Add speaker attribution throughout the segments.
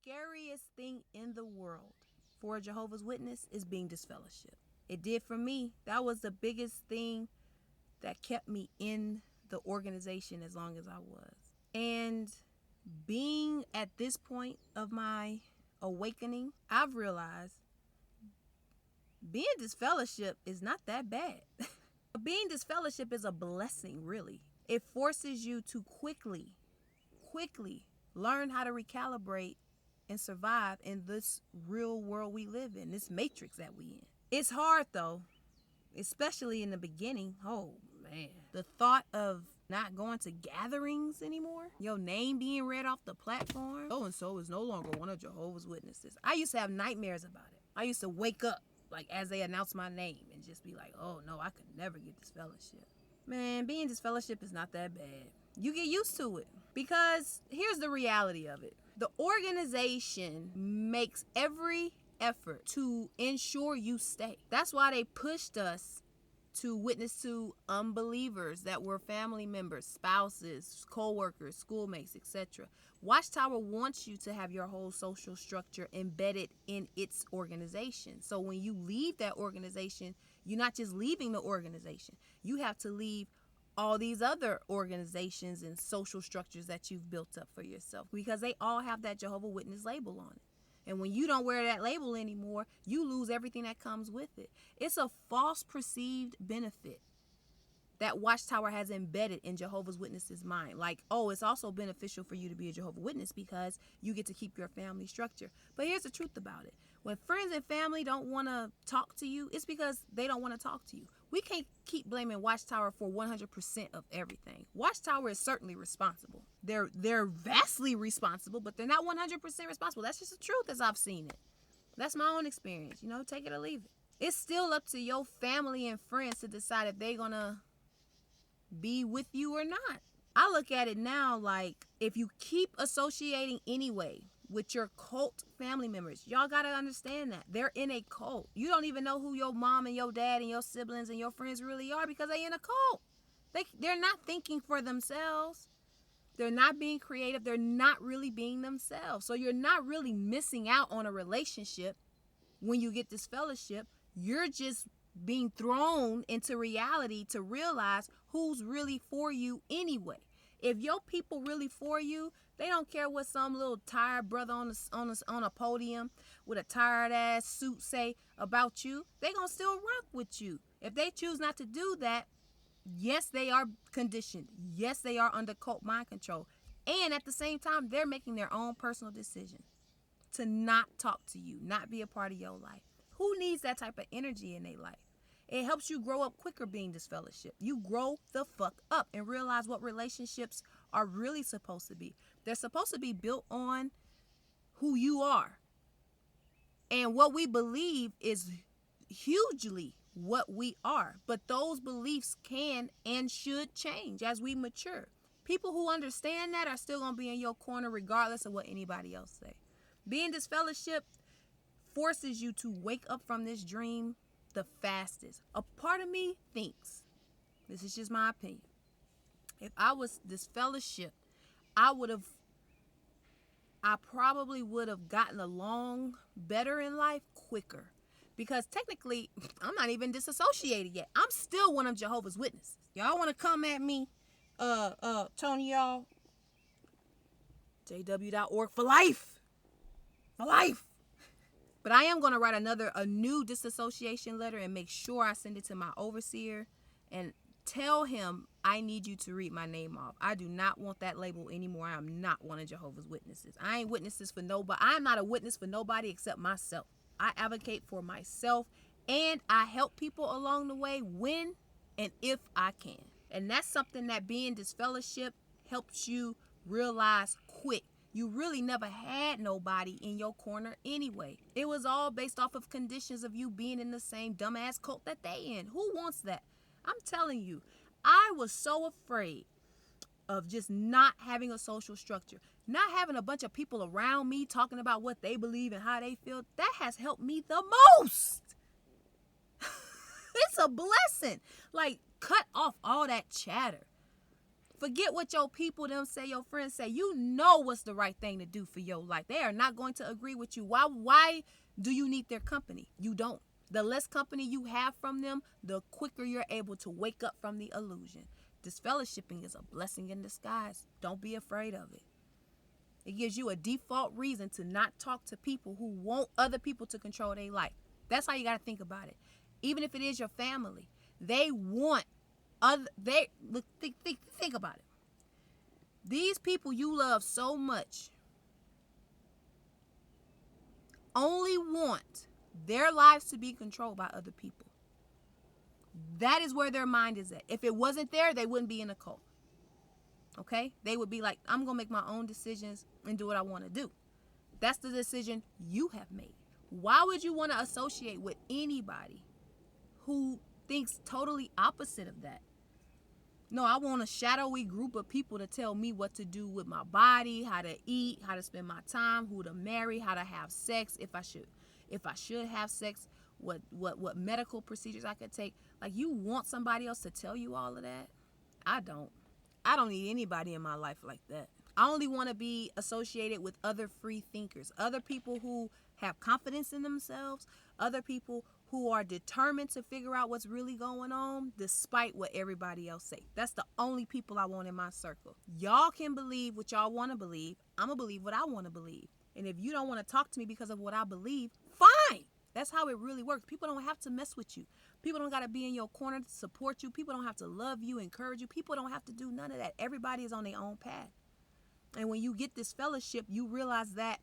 Speaker 1: scariest thing in the world for a Jehovah's Witness is being disfellowshipped. It did for me. That was the biggest thing that kept me in the organization as long as I was. And being at this point of my awakening, I've realized being disfellowshipped is not that bad. Being disfellowshipped is a blessing, really. It forces you to quickly learn how to recalibrate and survive in this real world we live in, this matrix that we in. It's hard though, especially in the beginning. Oh man, the thought of not going to gatherings anymore, your name being read off the platform, so and so is no longer one of Jehovah's Witnesses. I used to have nightmares about it. I used to wake up like as they announce my name and just be like, oh no, I could never get disfellowship. Man, being disfellowship is not that bad. You get used to it, because here's the reality of it. The organization makes every effort to ensure you stay. That's why they pushed us to witness to unbelievers that were family members, spouses, co-workers, schoolmates, etc. Watchtower wants you to have your whole social structure embedded in its organization. So when you leave that organization, you're not just leaving the organization. You have to leave all these other organizations and social structures that you've built up for yourself, because they all have that Jehovah's Witness label on it. And when you don't wear that label anymore, you lose everything that comes with it. It's a false perceived benefit that Watchtower has embedded in Jehovah's Witnesses' mind. Like, oh, it's also beneficial for you to be a Jehovah's Witness because you get to keep your family structure. But here's the truth about it. When friends and family don't want to talk to you, it's because they don't want to talk to you. We can't keep blaming Watchtower for 100% of everything. Watchtower is certainly responsible. They're vastly responsible, but they're not 100% responsible. That's just the truth as I've seen it. That's my own experience. Take it or leave it. It's still up to your family and friends to decide if they're going to be with you or not. I look at it now like, if you keep associating anyway with your cult family members, y'all got to understand that they're in a cult. You don't even know who your mom and your dad and your siblings and your friends really are, because they in a cult. They're not thinking for themselves. They're not being creative. They're not really being themselves. So you're not really missing out on a relationship when you get disfellowship. You're just being thrown into reality to realize who's really for you anyway. If your people really for you, they don't care what some little tired brother on a podium with a tired ass suit say about you. They gonna still rock with you. If they choose not to do that, yes, they are conditioned. Yes, they are under cult mind control. And at the same time, they're making their own personal decision to not talk to you, not be a part of your life. Who needs that type of energy in their life? It helps you grow up quicker being disfellowshipped. You grow the fuck up and realize what relationships are really supposed to be. They're supposed to be built on who you are. And what we believe is hugely what we are. But those beliefs can and should change as we mature. People who understand that are still going to be in your corner regardless of what anybody else say. Being disfellowshipped forces you to wake up from this dream the fastest. A part of me thinks, this is just my opinion, if I was disfellowshipped, I probably would have gotten along better in life quicker. Because technically, I'm not even disassociated yet. I'm still one of Jehovah's Witnesses. Y'all want to come at me, Tony, y'all? JW.org for life. For life. But I am going to write a new disassociation letter and make sure I send it to my overseer and tell him I need you to read my name off. I do not want that label anymore. I am not one of Jehovah's Witnesses. I ain't witnesses for nobody. I'm not a witness for nobody except myself. I advocate for myself, and I help people along the way when and if I can. And that's something that being disfellowship helps you realize quick. You really never had nobody in your corner anyway. It was all based off of conditions of you being in the same dumbass cult that they in. Who wants that? I'm telling you, I was so afraid of just not having a social structure, not having a bunch of people around me talking about what they believe and how they feel. That has helped me the most. It's a blessing. Like, cut off all that chatter. Forget what your people, them say, your friends say. You know what's the right thing to do for your life. They are not going to agree with you. Why do you need their company? You don't. The less company you have from them, the quicker you're able to wake up from the illusion. Disfellowshipping is a blessing in disguise. Don't be afraid of it. It gives you a default reason to not talk to people who want other people to control their life. That's how you got to think about it. Even if it is your family, they want think about it. These people you love so much only want their lives to be controlled by other people. That is where their mind is at. If it wasn't there, they wouldn't be in a cult. Okay? They would be like, I'm going to make my own decisions and do what I want to do. That's the decision you have made. Why would you want to associate with anybody who thinks totally opposite of that? No, I want a shadowy group of people to tell me what to do with my body, how to eat, how to spend my time, who to marry, how to have sex, if I should have sex, what medical procedures I could take. Like, you want somebody else to tell you all of that? I don't need anybody in my life like that. I only want to be associated with other free thinkers, other people who have confidence in themselves, other people who are determined to figure out what's really going on despite what everybody else say. That's the only people I want in my circle. Y'all can believe what y'all want to believe. I'm going to believe what I want to believe. And if you don't want to talk to me because of what I believe, fine. That's how it really works. People don't have to mess with you. People don't got to be in your corner to support you. People don't have to love you, encourage you. People don't have to do none of that. Everybody is on their own path. And when you get this fellowship, you realize that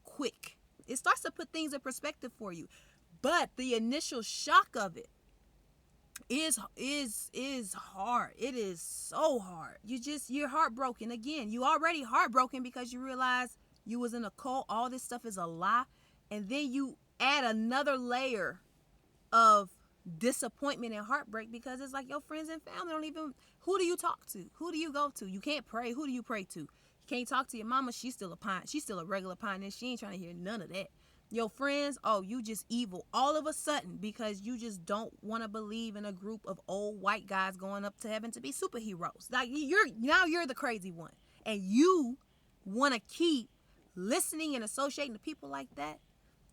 Speaker 1: quick. It starts to put things in perspective for you. But the initial shock of it is hard. It is so hard. You're heartbroken. Again, you already heartbroken because you realize you was in a cult. All this stuff is a lie. And then you add another layer of disappointment and heartbreak because it's like your friends and family don't even, who do you talk to? Who do you go to? You can't pray. Who do you pray to? You can't talk to your mama. She's still a regular pioneer. She ain't trying to hear none of that. Your friends, oh, you just evil all of a sudden because you just don't want to believe in a group of old white guys going up to heaven to be superheroes. Like you're the crazy one. And you want to keep listening and associating to people like that.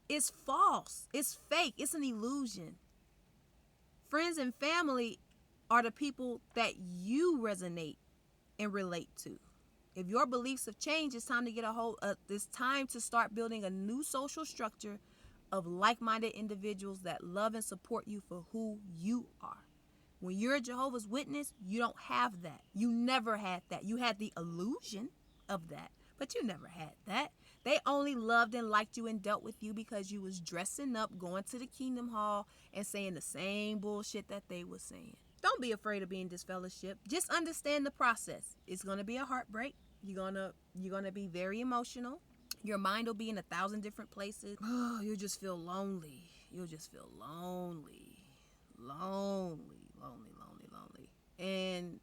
Speaker 1: It's false. It's fake. It's an illusion. Friends and family are the people that you resonate and relate to. If your beliefs have changed, it's time to get it's time to start building a new social structure of like-minded individuals that love and support you for who you are. When you're a Jehovah's Witness, you don't have that. You never had that. You had the illusion of that, but you never had that. They only loved and liked you and dealt with you because you was dressing up, going to the Kingdom Hall, and saying the same bullshit that they were saying. Don't be afraid of being disfellowshipped. Just understand the process. It's going to be a heartbreak. You're gonna be very emotional. Your mind will be in 1,000 different places. Oh, you'll just feel lonely. You'll just feel lonely. And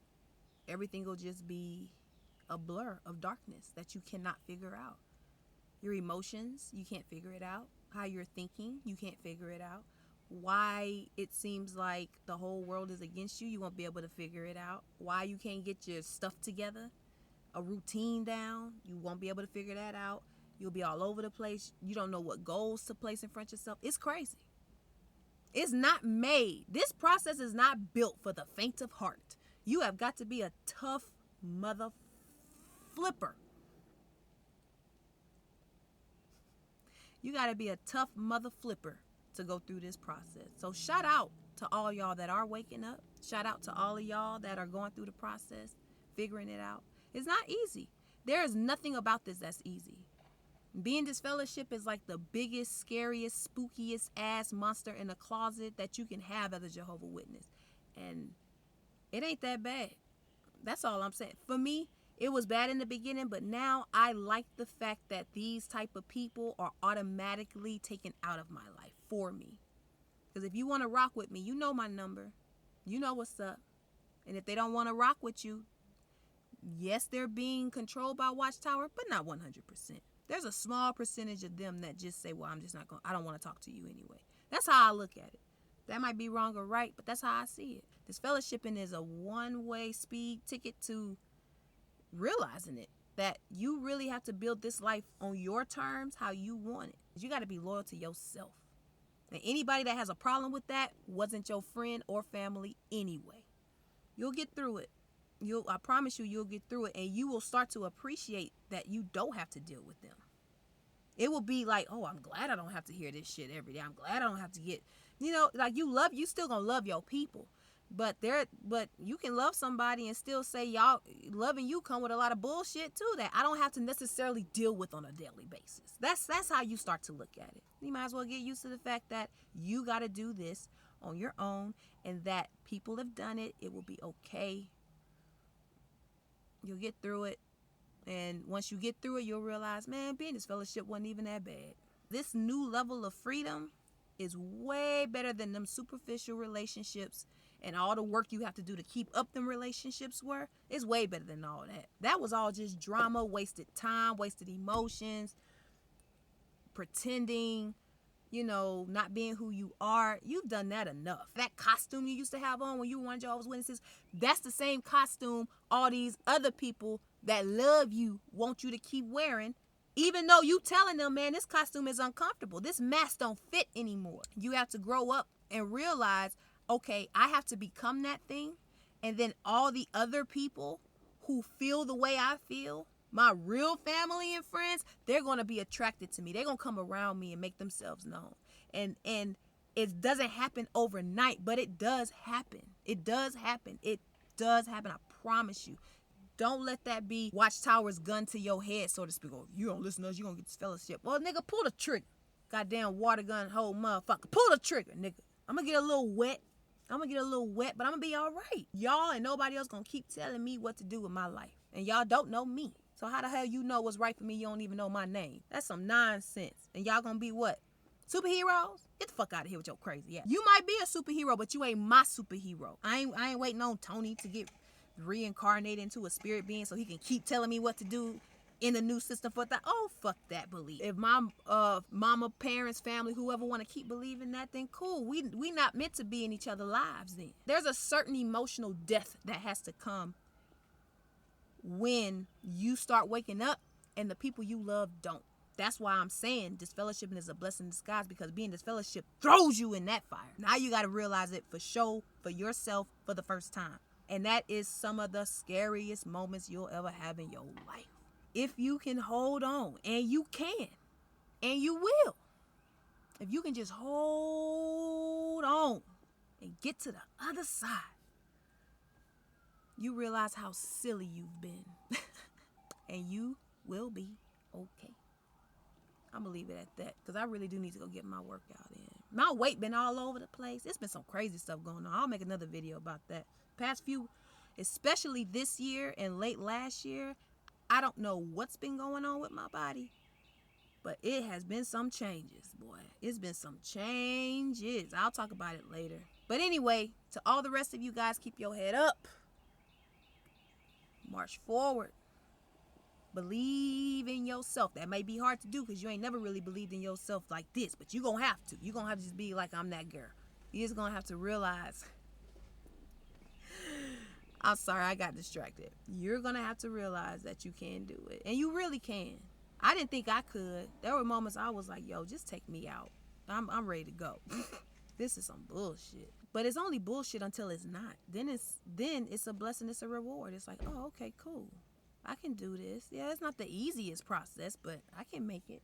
Speaker 1: everything will just be a blur of darkness that you cannot figure out. Your emotions, you can't figure it out. How you're thinking, you can't figure it out. Why it seems like the whole world is against you, you won't be able to figure it out. Why you can't get your stuff together, a routine down, you won't be able to figure that out. You'll be all over the place. You don't know what goals to place in front of yourself. It's crazy. It's not made. This process is not built for the faint of heart. You have got to be a tough mother flipper. You got to be a tough mother flipper to go through this process. So shout out to all y'all that are waking up. Shout out to all of y'all that are going through the process, figuring it out. It's not easy. There is nothing about this that's easy. Being disfellowship is like the biggest, scariest, spookiest ass monster in the closet that you can have as a Jehovah's Witness. And it ain't that bad. That's all I'm saying. For me, it was bad in the beginning, but now I like the fact that these type of people are automatically taken out of my life for me. Because if you want to rock with me, you know my number. You know what's up. And if they don't want to rock with you, yes, they're being controlled by Watchtower, but not 100%. There's a small percentage of them that just say, well, I don't want to talk to you anyway. That's how I look at it. That might be wrong or right, but that's how I see it. Disfellowshipping is a one-way speed ticket to realizing it, that you really have to build this life on your terms, how you want it. You got to be loyal to yourself. And anybody that has a problem with that wasn't your friend or family anyway. You'll get through it. I promise you'll get through it, and you will start to appreciate that you don't have to deal with them. It will be like, oh, I'm glad I don't have to hear this shit every day. I'm glad I don't have to get, like you still gonna love your people. But you can love somebody and still say y'all loving you come with a lot of bullshit too that I don't have to necessarily deal with on a daily basis. That's how you start to look at it. You might as well get used to the fact that you got to do this on your own, and that people have done it. It will be okay. You'll get through it. And once you get through it, you'll realize, man, being disfellowship wasn't even that bad. This new level of freedom is way better than them superficial relationships and all the work you have to do to keep up them relationships were. It's way better than all that. That was all just drama, wasted time, wasted emotions, pretending, not being who you are. You've done that enough. That costume you used to have on when you were one of Jehovah's Witnesses, that's the same costume all these other people that love you want you to keep wearing, even though you telling them, man, this costume is uncomfortable. This mask don't fit anymore. You have to grow up and realize, okay, I have to become that thing. And then all the other people who feel the way I feel, my real family and friends, they're going to be attracted to me. They're going to come around me and make themselves known. And it doesn't happen overnight, but it does happen. It does happen. It does happen. I promise you. Don't let that be Watchtower's gun to your head, so to speak. Oh, you don't listen to us, you going to get disfellowship. Well, nigga, pull the trigger. Goddamn water gun, whole motherfucker. Pull the trigger, nigga. I'm going to get a little wet, but I'm going to be all right. Y'all and nobody else going to keep telling me what to do with my life. And y'all don't know me. So how the hell you know what's right for me? You don't even know my name. That's some nonsense. And y'all gonna be what? Superheroes? Get the fuck out of here with your crazy ass. You might be a superhero, but you ain't my superhero. I ain't waiting on Tony to get reincarnated into a spirit being so he can keep telling me what to do in the new system for that. Oh, fuck that belief. If my mama, parents, family, whoever want to keep believing that, then cool. We not meant to be in each other's lives then. There's a certain emotional death that has to come when you start waking up and the people you love don't. That's why I'm saying disfellowshipping is a blessing in disguise, because being disfellowship throws you in that fire. Now you got to realize it for sure, for yourself, for the first time. And that is some of the scariest moments you'll ever have in your life. If you can hold on, and you can, and you will. If you can just hold on and get to the other side, you realize how silly you've been. And you will be okay. I'm going to leave it at that, because I really do need to go get my workout in. My weight been all over the place. It's been some crazy stuff going on. I'll make another video about that. Past few, especially this year and late last year, I don't know what's been going on with my body, but it has been some changes, boy. It's been some changes. I'll talk about it later. But anyway, to all the rest of you guys, keep your head up. March forward. Believe in yourself. That may be hard to do because you ain't never really believed in yourself like this, but you're going to have to. You're going to have to just be like, I'm that girl. You're just going to have to realize. I'm sorry, I got distracted. You're going to have to realize that you can do it. And you really can. I didn't think I could. There were moments I was like, yo, just take me out. I'm ready to go. This is some bullshit. But it's only bullshit until it's not. Then it's a blessing, it's a reward. It's like, oh, okay, cool. I can do this. Yeah, it's not the easiest process, but I can make it.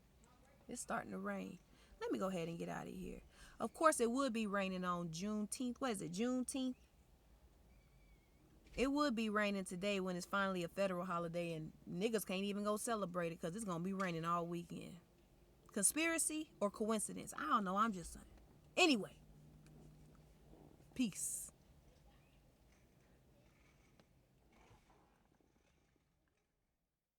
Speaker 1: It's starting to rain. Let me go ahead and get out of here. Of course, it would be raining on Juneteenth. What is it, Juneteenth? It would be raining today when it's finally a federal holiday and niggas can't even go celebrate it because it's going to be raining all weekend. Conspiracy or coincidence? I don't know. I'm just saying. Anyway, peace.